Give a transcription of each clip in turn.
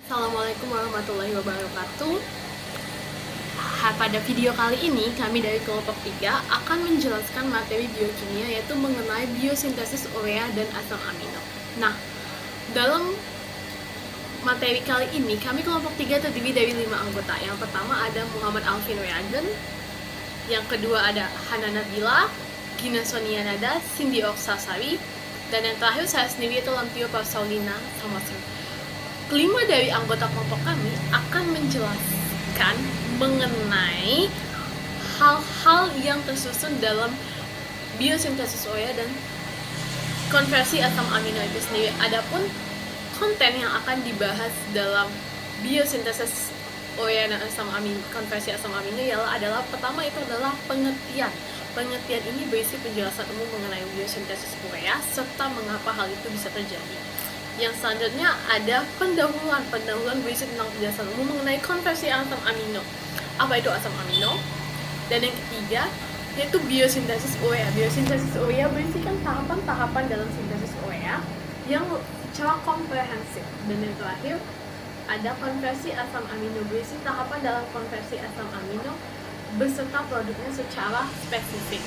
Assalamualaikum warahmatullahi wabarakatuh. Pada video kali ini, kami dari kelompok 3 akan menjelaskan materi biokimia, yaitu mengenai biosintesis urea dan asam amino. Nah, dalam materi kali ini, kami kelompok 3 terdiri dari 5 anggota. Yang pertama ada Muhammad Alvin Weagen, yang kedua ada Hana Nabila, Gina Sonia Nada, Cindy Oksasari, dan yang terakhir saya sendiri itu Lampio Paulina Samasri. Kelima dari anggota kelompok kami akan menjelaskan mengenai hal-hal yang tersusun dalam biosintesis urea dan konversi asam amino itu sendiri. Adapun konten yang akan dibahas dalam biosintesis urea dan konversi asam amino adalah pertama itu adalah pengertian. Pengertian ini berisi penjelasan umum mengenai biosintesis urea serta mengapa hal itu bisa terjadi. Yang selanjutnya ada pendahuluan berisi tentang penjelasan umum mengenai konversi asam amino. Apa itu asam amino? Dan yang ketiga yaitu biosintesis urea. Biosintesis urea berisikan tahapan-tahapan dalam sintesis urea yang secara komprehensif. Dan yang terakhir ada konversi asam amino, berisi tahapan dalam konversi asam amino beserta produknya secara spesifik.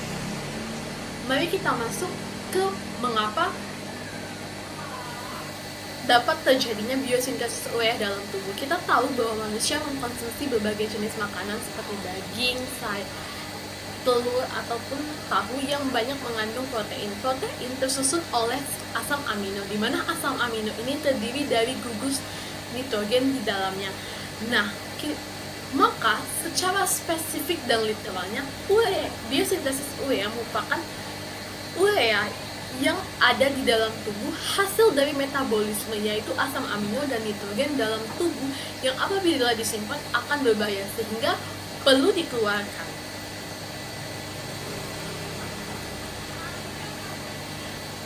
Mari kita masuk ke mengapa dapat terjadinya biosintesis urea dalam tubuh. Kita tahu bahwa manusia mengkonsumsi berbagai jenis makanan seperti daging, telur, ataupun tahu yang banyak mengandung protein. Protein tersusun oleh asam amino, di mana asam amino ini terdiri dari gugus nitrogen di dalamnya. Nah, maka secara spesifik dan literalnya, biosintesis urea merupakan urea yang ada di dalam tubuh hasil dari metabolisme, yaitu asam amino dan nitrogen dalam tubuh yang apabila disimpan akan berbahaya sehingga perlu dikeluarkan.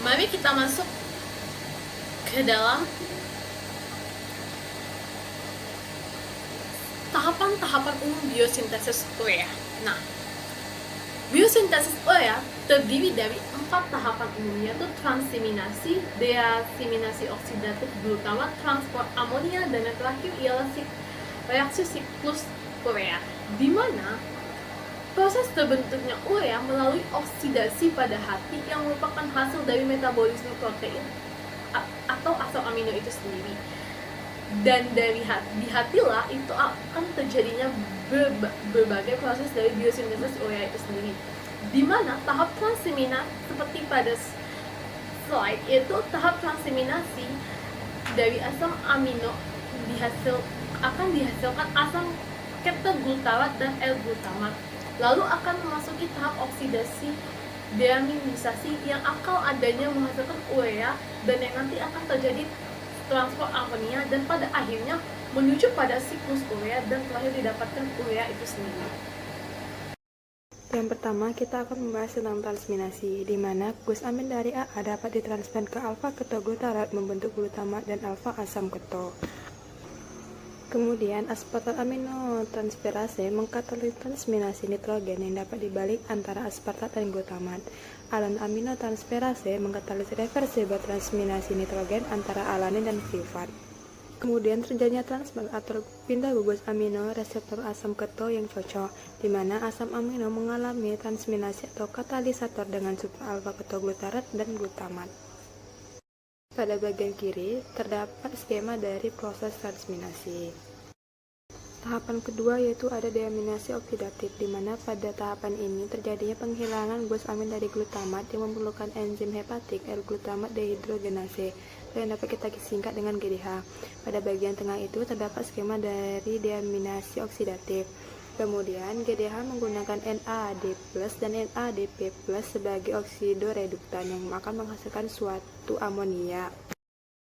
Mari kita masuk ke dalam tahapan-tahapan umum biosintesis urea. Nah, biosintesis urea terdiri dari 4 tahapan umum, yaitu transaminasi, deaminasi oksidatif glutamat, transport amonia, dan yang terakhir ialah reaksi siklus urea, di mana proses terbentuknya urea melalui oksidasi pada hati yang merupakan hasil dari metabolisme protein atau asam amino itu sendiri. Dan dari di hatilah itu akan terjadinya berbagai proses dari biosintesis urea itu sendiri, di mana tahap transaminasi seperti pada slide itu tahap transaminasi dari asam amino akan dihasilkan asam ketoglutamat dan L-glutamat, lalu akan memasuki tahap oksidasi deaminisasi yang akal adanya menghasilkan urea, dan yang nanti akan terjadi transport amonia, dan pada akhirnya menuju pada siklus urea dan terakhir didapatkan urea itu sendiri. Yang pertama, kita akan membahas tentang transminasi, di mana gugus amin dari AA dapat ditransfer ke alfa-ketoglutarat membentuk glutamat dan alfa-asam keto. Kemudian, aspartat aminotransferase mengkatalisis transminasi nitrogen yang dapat dibalik antara aspartat dan glutamat. Alan aminotransferase mengkatalisis reversibel transminasi nitrogen antara alanin dan fosfat. Kemudian terjadinya transfer atau pindah gugus amino reseptor asam keto yang cocok, di mana asam amino mengalami transminasi atau katalisator dengan supra alfa ketoglutarat dan glutamat. Pada bagian kiri terdapat skema dari proses transminasi. Tahapan kedua yaitu ada deaminasi oksidatif, di mana pada tahapan ini terjadinya penghilangan gugus amin dari glutamat yang memerlukan enzim hepatik L-glutamat dehidrogenase yang dapat kita singkat dengan GDH. Pada bagian tengah itu terdapat skema dari deaminasi oksidatif. Kemudian GDH menggunakan NAD+ dan NADP+ sebagai oksidoreduktan yang akan menghasilkan suatu amonia.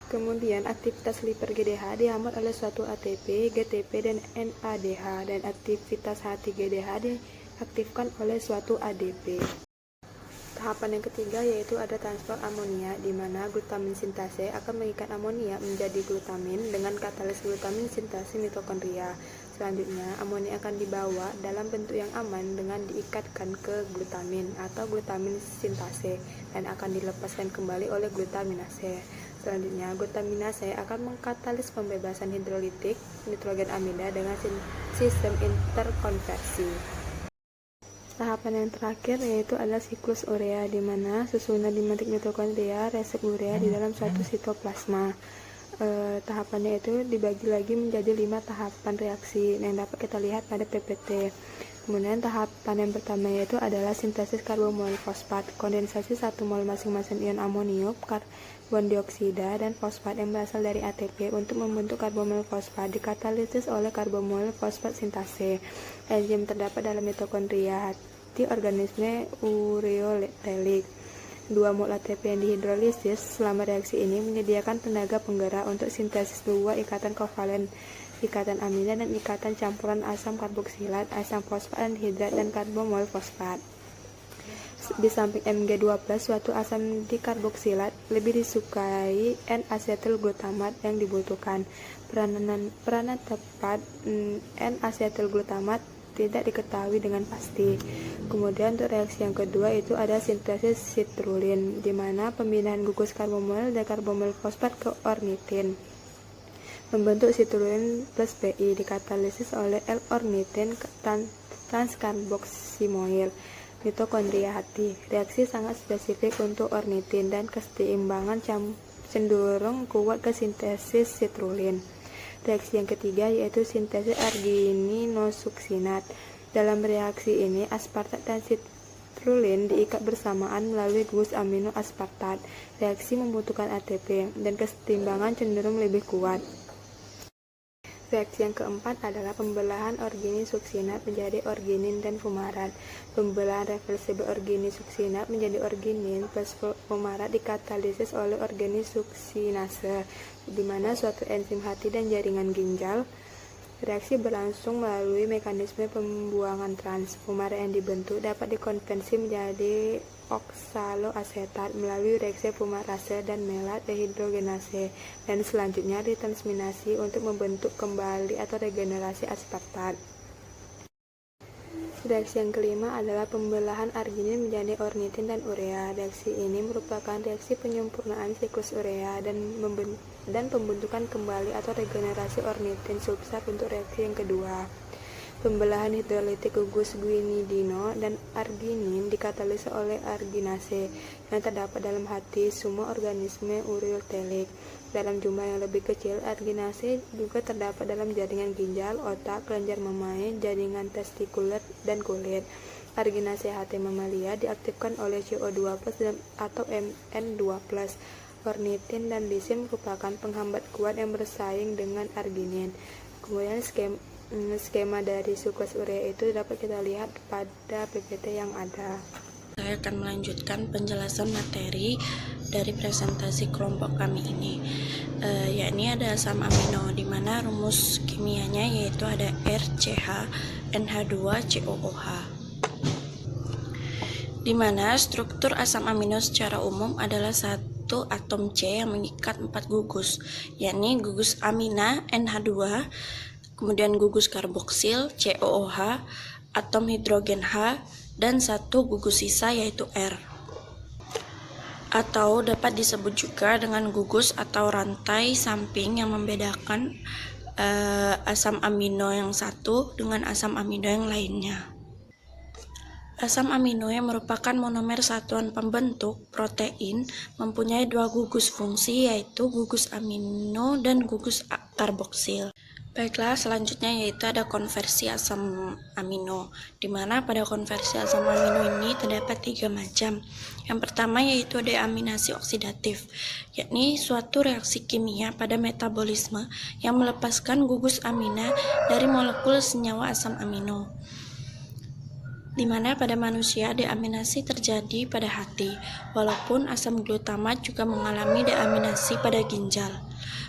Kemudian aktivitas liper GDH dihambat oleh suatu ATP, GTP, dan NADH, dan aktivitas H3GDH diaktifkan oleh suatu ADP. Tahapan yang ketiga yaitu ada transport amonia, di mana glutamin sintase akan mengikat amonia menjadi glutamin dengan katalis glutamin sintase mitokondria. Selanjutnya, amonia akan dibawa dalam bentuk yang aman dengan diikatkan ke glutamin atau glutamin sintase dan akan dilepaskan kembali oleh glutaminase. Selanjutnya, glutaminase akan mengkatalis pembebasan hidrolitik nitrogen amida dengan sistem interkonversi. Tahapan yang terakhir yaitu adalah siklus urea, di mana susunan dimetik mitokondria resep urea di dalam suatu sitoplasma. Tahapannya itu dibagi lagi menjadi 5 tahapan reaksi yang dapat kita lihat pada PPT. Kemudian tahapan yang pertama yaitu adalah sintesis karbomol fosfat, kondensasi 1 mol masing-masing ion amonium, karbon dioksida, dan fosfat yang berasal dari ATP untuk membentuk karbomol fosfat dikatalisis oleh karbomol fosfat sintase. Enzim terdapat dalam mitokondria hati organisme ureotelik. 2 mol ATP yang dihidrolisis selama reaksi ini menyediakan tenaga penggerak untuk sintesis 2 ikatan kovalen, ikatan amida dan ikatan campuran asam karboksilat, asam fosfat anhidrat dan karbomol fosfat. Di samping Mg12, suatu asam dikarboksilat lebih disukai N-asetilglutamat yang dibutuhkan. Peranan tepat N-asetilglutamat tidak diketahui dengan pasti. Kemudian untuk reaksi yang kedua itu ada sintesis citrulin, di mana pemindahan gugus karbomol dan karbomol fosfat ke ornitin membentuk citrulin plus Pi dikatalisis oleh L-ornitin transkarboksimoil mitokondria hati. Reaksi sangat spesifik untuk ornitin dan keseimbangan cenderung kuat ke sintesis citrulin. Reaksi yang ketiga yaitu sintesis argininosuksinat. Dalam reaksi ini aspartat dan citrulin diikat bersamaan melalui gugus amino aspartat. Reaksi membutuhkan ATP dan keseimbangan cenderung lebih kuat. Reaksi yang keempat adalah pembelahan orginisuksinat menjadi orginin dan fumarat. Pembelahan reversibel orginisuksinat menjadi orginin plus fumarat dikatalisis oleh organisuksinase, di mana suatu enzim hati dan jaringan ginjal. Reaksi berlangsung melalui mekanisme pembuangan trans. Fumarat yang dibentuk dapat dikonversi menjadi oksaloasetat melalui reaksi fumarase dan melat dehidrogenase, dan selanjutnya ditransminasi untuk membentuk kembali atau regenerasi aspartat. Reaksi yang kelima adalah pembelahan arginin menjadi ornitin dan urea. Reaksi ini merupakan reaksi penyempurnaan siklus urea dan pembentukan kembali atau regenerasi ornitin substrat untuk reaksi yang kedua. Pembelahan hidrolitik gugus guanidino dan arginin dikatalisis oleh arginase yang terdapat dalam hati semua organisme ureotelik. Dalam jumlah yang lebih kecil, arginase juga terdapat dalam jaringan ginjal, otak, kelenjar mamae, jaringan testikuler, dan kulit. Arginase HT mamalia diaktifkan oleh CO2+ atau Mn2+. Ornitin dan lisin merupakan penghambat kuat yang bersaing dengan arginin. Kemudian skema dari siklus urea itu dapat kita lihat pada PPT yang ada. Saya akan melanjutkan penjelasan materi dari presentasi kelompok kami ini, yakni ada asam amino, di mana rumus kimianya yaitu ada RCH-NH2COOH, di mana struktur asam amino secara umum adalah satu atom C yang mengikat 4 gugus, yakni gugus amina NH2, kemudian gugus karboksil COOH, atom hidrogen H, dan satu gugus sisa yaitu R. Atau dapat disebut juga dengan gugus atau rantai samping yang membedakan asam amino yang satu dengan asam amino yang lainnya. Asam amino yang merupakan monomer satuan pembentuk protein mempunyai 2 gugus fungsi yaitu gugus amino dan gugus karboksil. Baiklah, selanjutnya yaitu ada konversi asam amino, di mana pada konversi asam amino ini terdapat 3 macam. Yang pertama yaitu deaminasi oksidatif, yakni suatu reaksi kimia pada metabolisme yang melepaskan gugus amina dari molekul senyawa asam amino. Di mana pada manusia deaminasi terjadi pada hati, walaupun asam glutamat juga mengalami deaminasi pada ginjal.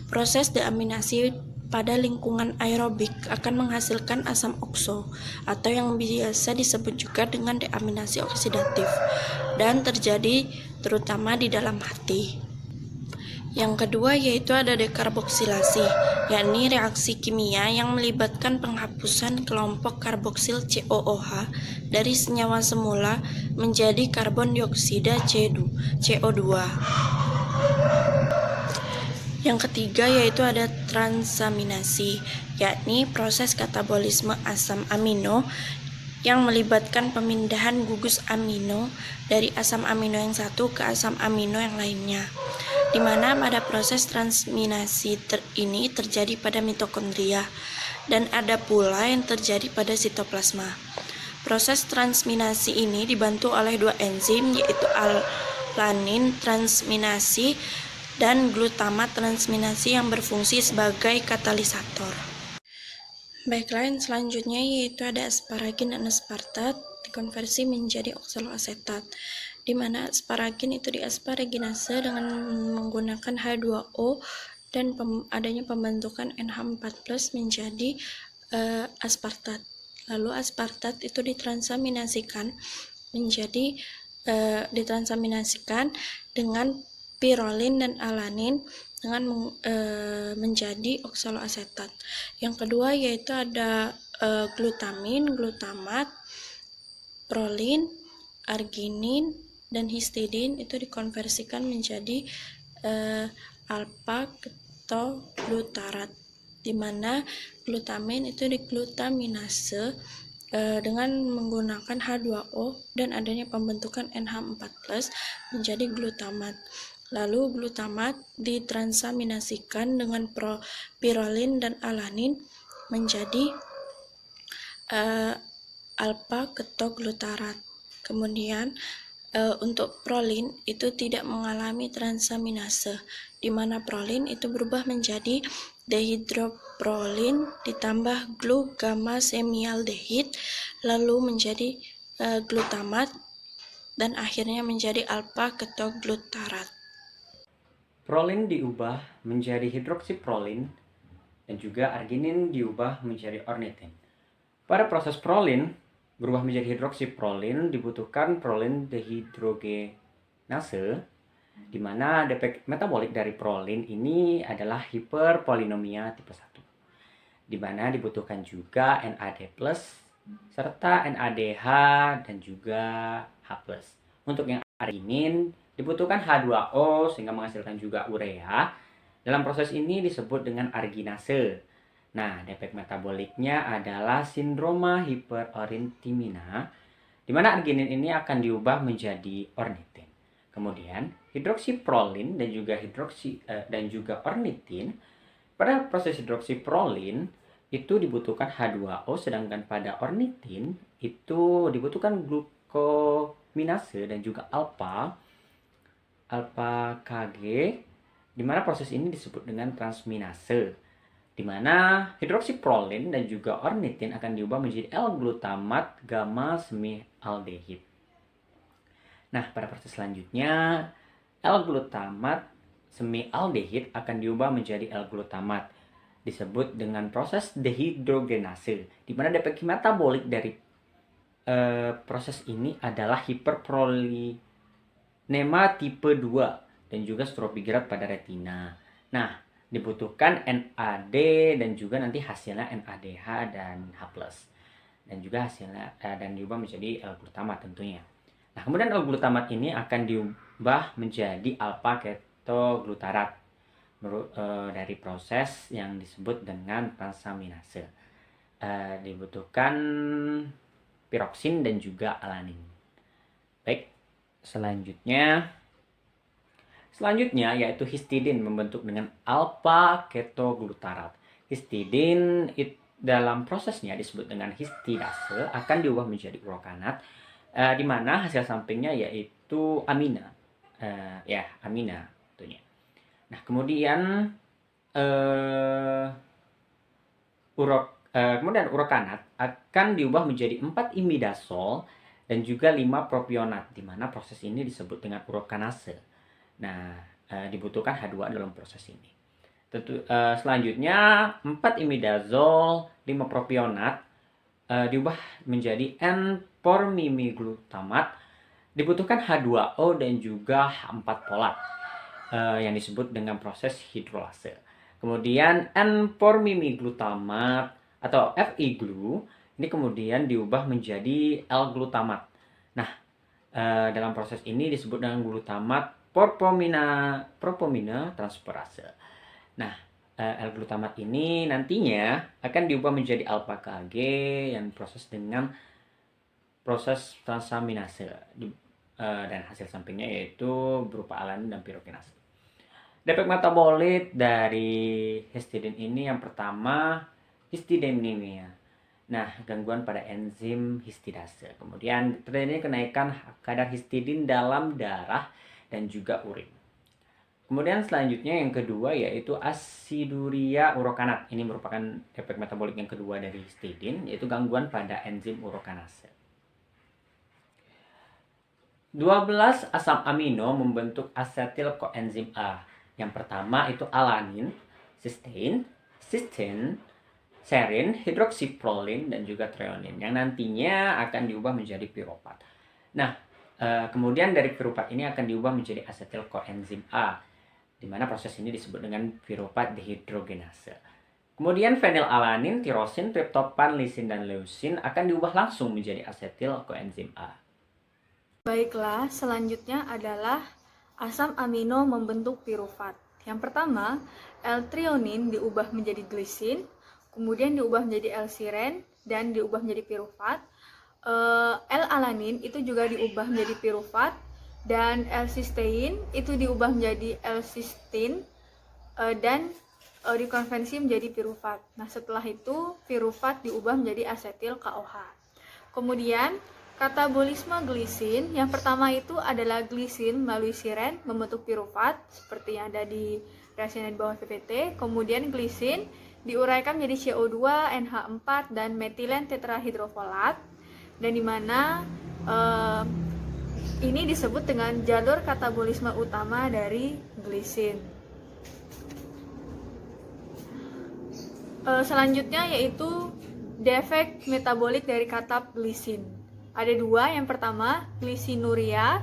Proses deaminasi pada lingkungan aerobik akan menghasilkan asam okso atau yang biasa disebut juga dengan deaminasi oksidatif dan terjadi terutama di dalam hati. Yang kedua yaitu ada dekarboksilasi, yakni reaksi kimia yang melibatkan penghapusan kelompok karboksil COOH dari senyawa semula menjadi karbon dioksida CO2. Yang ketiga yaitu ada transaminasi, yakni proses katabolisme asam amino yang melibatkan pemindahan gugus amino dari asam amino yang satu ke asam amino yang lainnya, di mana pada proses transminasi ini terjadi pada mitokondria dan ada pula yang terjadi pada sitoplasma. Proses transminasi ini dibantu oleh dua enzim, yaitu alanin transminasi dan glutamat transminasi yang berfungsi sebagai katalisator. Baiklah, yang selanjutnya yaitu ada asparagin dan aspartat dikonversi menjadi oksaloasetat, di mana asparagin itu diasparaginase dengan menggunakan H2O dan adanya pembentukan NH4+ menjadi aspartat. Lalu aspartat itu ditransaminasikan dengan pirolin dan alanin dengan menjadi oksaloasetat. Yang kedua yaitu ada glutamin, glutamat, prolin, arginin, dan histidin itu dikonversikan menjadi alpha-ketoglutarat, di mana glutamin itu diglutaminase dengan menggunakan H2O dan adanya pembentukan NH4+ menjadi glutamat. Lalu glutamat ditransaminasikan dengan pirolin dan alanin menjadi alpha-ketoglutarat. Kemudian untuk prolin itu tidak mengalami transaminase, di mana prolin itu berubah menjadi dehidroprolin ditambah glu-gamma semialdehid lalu menjadi glutamat dan akhirnya menjadi alpha-ketoglutarat. Prolin diubah menjadi hidroksiprolin dan juga arginin diubah menjadi ornitin. Pada proses prolin berubah menjadi hidroksiprolin dibutuhkan prolin dehidrogenase, di mana defek metabolik dari prolin ini adalah hiperpolinomia tipe 1, di mana dibutuhkan juga NAD+ serta NADH dan juga H+. Untuk yang arginin dibutuhkan H2O sehingga menghasilkan juga urea. Dalam proses ini disebut dengan arginase. Nah, defek metaboliknya adalah sindroma hiperorintimina, di mana arginin ini akan diubah menjadi ornitin. Kemudian hidroksiprolin dan juga ornitin. Pada proses hidroksiprolin itu dibutuhkan H2O, sedangkan pada ornitin itu dibutuhkan glukominase dan juga alpha Kg, di mana proses ini disebut dengan transminase, di mana hidroksiprolin dan juga ornitin akan diubah menjadi L-glutamat gamma semialdehid. Nah, pada proses selanjutnya L-glutamat semialdehid akan diubah menjadi L-glutamat, disebut dengan proses dehidrogenase, di mana defek metabolik dari proses ini adalah hiperprolinema tipe 2 dan juga strobigrat pada retina. Nah, dibutuhkan NAD dan juga nanti hasilnya NADH dan H+. Dan juga hasilnya dan diubah menjadi L-glutamat tentunya. Nah, kemudian L-glutamat ini akan diubah menjadi alpha-ketoglutarat dari proses yang disebut dengan transaminase. Dibutuhkan piroksin dan juga alanin. Baik, selanjutnya yaitu histidin membentuk dengan alpha-ketoglutarat. Histidin dalam prosesnya disebut dengan histidase akan diubah menjadi urokanat, di mana hasil sampingnya yaitu amina. Amina tentunya. Nah, kemudian urokanat akan diubah menjadi 4 imidazol dan juga 5 propionat, di mana proses ini disebut dengan urokanase. Nah, dibutuhkan H2 dalam proses ini. Selanjutnya 4 imidazol, 5 propionat diubah menjadi N-pormimiglutamat, dibutuhkan H2O dan juga H4 folat yang disebut dengan proses hidrolase. Kemudian N-pormimiglutamat atau Fi-glu ini kemudian diubah menjadi L-glutamat. Nah, dalam proses ini disebut dengan glutamat propomina transferase. Nah, L-glutamat ini nantinya akan diubah menjadi alpha-KG yang diproses dengan proses transaminase dan hasil sampingnya yaitu berupa alanin dan pirokinase. Defek metabolit dari histidin ini yang pertama histidinemia. Nah, gangguan pada enzim histidase. Kemudian terjadi kenaikan kadar histidin dalam darah dan juga urin. Kemudian selanjutnya yang kedua yaitu asiduria urokanat. Ini merupakan efek metabolik yang kedua dari histidin, yaitu gangguan pada enzim urokanase. 12 asam amino membentuk asetil koenzim A. Yang pertama itu alanin, cysteine, serin, hidroksiprolin, dan juga treonin yang nantinya akan diubah menjadi piruvat. Nah, kemudian dari piruvat ini akan diubah menjadi asetil koenzim A, di mana proses ini disebut dengan piruvat dehidrogenase. Kemudian fenilalanin, tirosin, triptopan, lisin, dan leusin akan diubah langsung menjadi asetil koenzim A. Baiklah, selanjutnya adalah asam amino membentuk piruvat. Yang pertama, L-trionin diubah menjadi glisin, kemudian diubah menjadi L-siren, dan diubah menjadi piruvat. L-alanin itu juga diubah menjadi piruvat, dan L-cysteine itu diubah menjadi L-cysteine, dan dikonversi menjadi piruvat. Nah, setelah itu piruvat diubah menjadi asetil KOH. Kemudian katabolisme glisin, yang pertama itu adalah glisin melalui siren membentuk piruvat seperti yang ada di reaksi di bawah PPT. Kemudian glisin diuraikan menjadi CO2, NH4 dan metilen tetrahidrofolat, dan dimana ini disebut dengan jalur katabolisme utama dari glisin. Selanjutnya yaitu defek metabolik dari katab glisin. Ada dua, yang pertama glisinuria,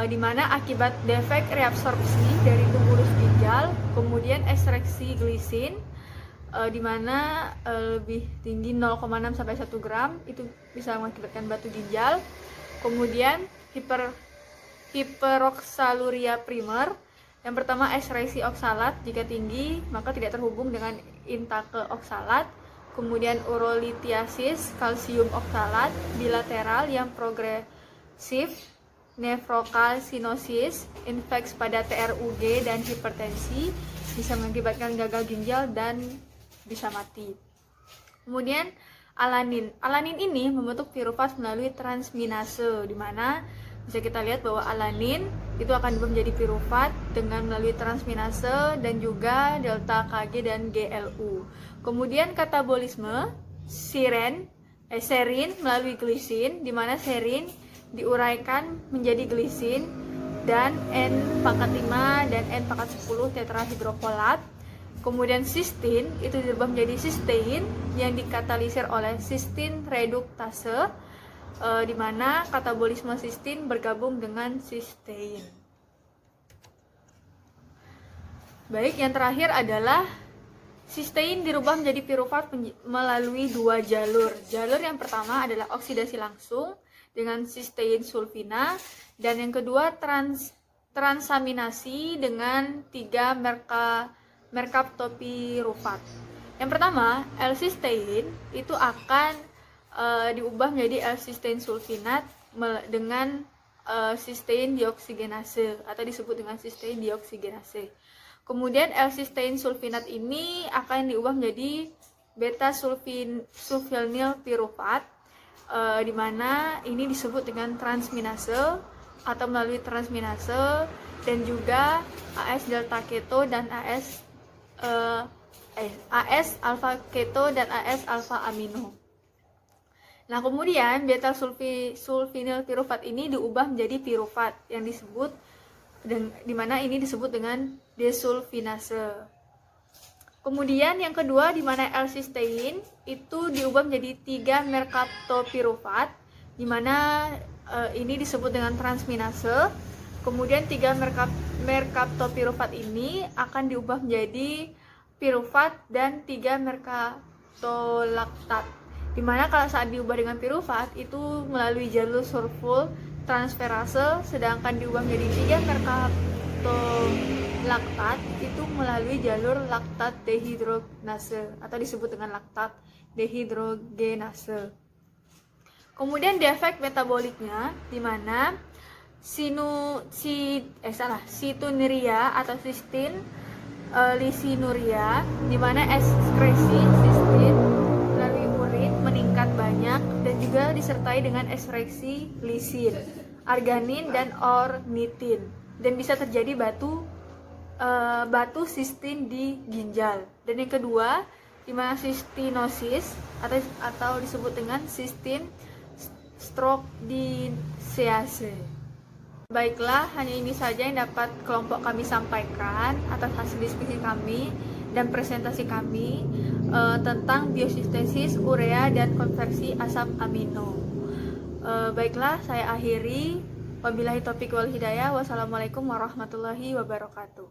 di mana akibat defek reabsorpsi dari tumulus ginjal, kemudian ekstraksi glisin, di mana lebih tinggi 0,6 sampai 1 gram, itu bisa mengakibatkan batu ginjal. Kemudian hiperoksaluria primer, yang pertama ekstraksi oksalat, jika tinggi maka tidak terhubung dengan intake oksalat. Kemudian urolithiasis, kalsium oksalat bilateral yang progresif, nefrokalsinosis, infeks pada TRUG dan hipertensi, bisa mengakibatkan gagal ginjal dan bisa mati. Kemudian alanin. Alanin ini membentuk piruvat melalui transminase, di mana bisa kita lihat bahwa alanin itu akan diubah menjadi piruvat dengan melalui transminase dan juga delta KG dan GLU. Kemudian katabolisme serin melalui glisin, di mana serin diuraikan menjadi glisin dan N-5 dan N-10 tetrahidrofolat. Kemudian cysteine itu dirubah menjadi cysteine yang dikatalisir oleh cysteine reduktase, di mana katabolisme cysteine bergabung dengan cysteine. Baik, yang terakhir adalah cysteine dirubah menjadi piruvat melalui dua jalur. Jalur yang pertama adalah oksidasi langsung dengan cysteine sulfina, dan yang kedua transaminasi dengan 3 merkaptopirufat. Yang pertama, L-cysteine itu akan diubah menjadi L-cysteine sulfinat dengan cysteine dioksigenase atau disebut dengan cysteine dioksigenase. Kemudian L-cysteine sulfinat ini akan diubah menjadi beta sulfonyl pirufat, di mana ini disebut dengan transminase atau melalui transminase, dan juga AS delta keto dan AS alfa keto dan AS alfa amino. Nah, kemudian beta sulfinyl pirufat ini diubah menjadi pirufat yang disebut di mana ini disebut dengan desulfinase. Kemudian yang kedua, di mana L-cysteine itu diubah menjadi 3 merkaptopirufat, di mana ini disebut dengan transminase. Kemudian 3 merkaptopirufat ini akan diubah menjadi pirufat dan 3 merkaptolaktat. Di mana kalau saat diubah dengan pirufat itu melalui jalur sulful transferase, sedangkan diubah menjadi 3 merkaptolaktat laktat itu melalui jalur laktat dehidrogenase atau disebut dengan laktat dehidrogenase. Kemudian defek metaboliknya di mana situnuria atau sistin lisinuria, di mana ekskresi sistin melalui urin meningkat banyak dan juga disertai dengan ekskresi lisin, arganin dan ornitin, dan bisa terjadi batu sistin di ginjal. Dan yang kedua, di mana sistinosis atau disebut dengan sistin stroke-disease. Baiklah, hanya ini saja yang dapat kelompok kami sampaikan atas hasil diskusi kami dan presentasi kami tentang biosintesis urea dan konversi asam amino. Baiklah, saya akhiri. Wabillahi taufiq wal hidayah. Wassalamualaikum warahmatullahi wabarakatuh.